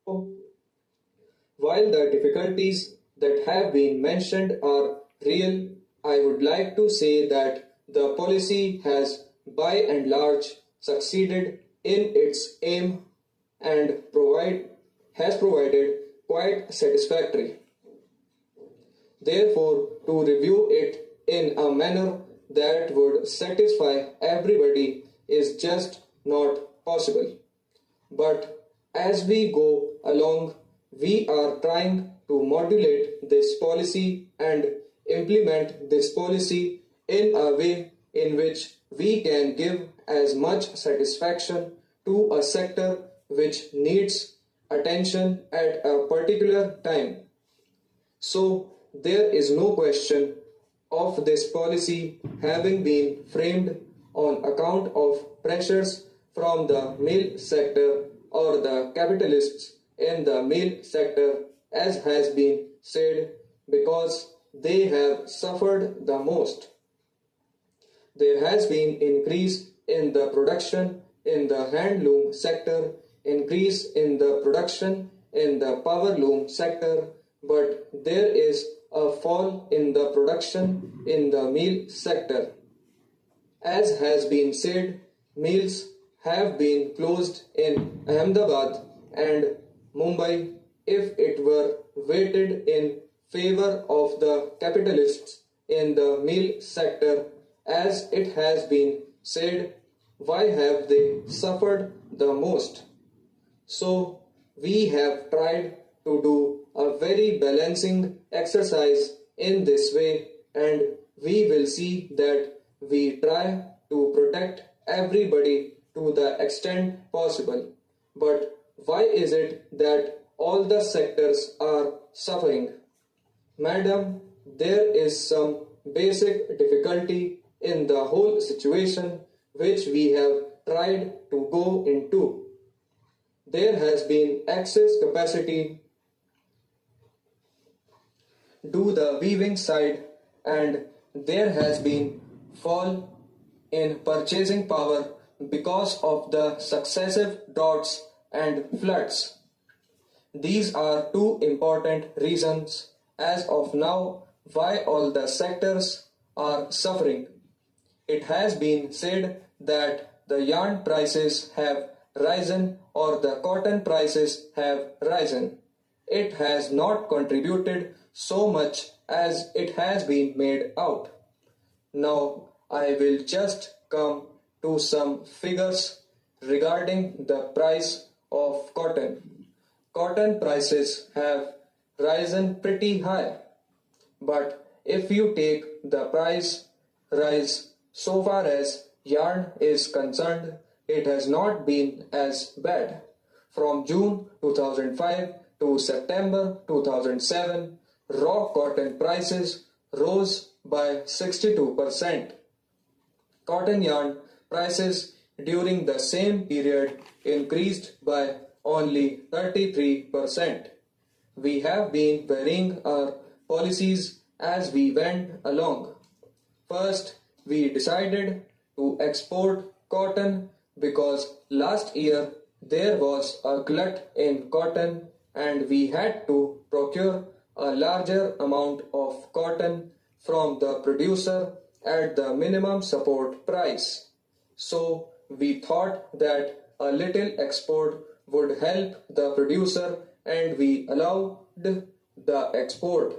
While the difficulties that have been mentioned are real, I would like to say that the policy has by and large succeeded in its aim and has provided quite satisfactory. Therefore, to review it in a manner that would satisfy everybody is just not possible. But as we go along, we are trying to modulate this policy and implement this policy in a way in which we can give as much satisfaction to a sector which needs attention at a particular time. So, there is no question of this policy having been framed on account of pressures from the mail sector or the capitalists in the mail sector, as has been said, because they have suffered the most. There has been increase in the production in the handloom sector, increase in the production in the power loom sector, but there is a fall in the production in the meal sector. As has been said, mills have been closed in Ahmedabad and Mumbai. If it were weighted in favor of the capitalists in the meal sector, as it has been said, why have they suffered the most? So, we have tried to do a very balancing exercise in this way, and we will see that we try to protect everybody to the extent possible. But why is it that all the sectors are suffering? Madam, there is some basic difficulty in the whole situation which we have tried to go into. There has been excess capacity to the weaving side, and there has been fall in purchasing power because of the successive droughts and floods. These are two important reasons as of now why all the sectors are suffering. It has been said that the yarn prices have risen or the cotton prices have risen. It has not contributed so much as it has been made out. Now I will just come to some figures regarding the price of cotton. Cotton prices have risen pretty high, but if you take the price rise so far as yarn is concerned, it has not been as bad. From June 2005 to September 2007, raw cotton prices rose by 62%. Cotton yarn prices during the same period increased by only 33%. We have been varying our policies as we went along. First, we decided to export cotton because last year there was a glut in cotton and we had to procure a larger amount of cotton from the producer at the minimum support price. So we thought that a little export would help the producer and we allowed the export.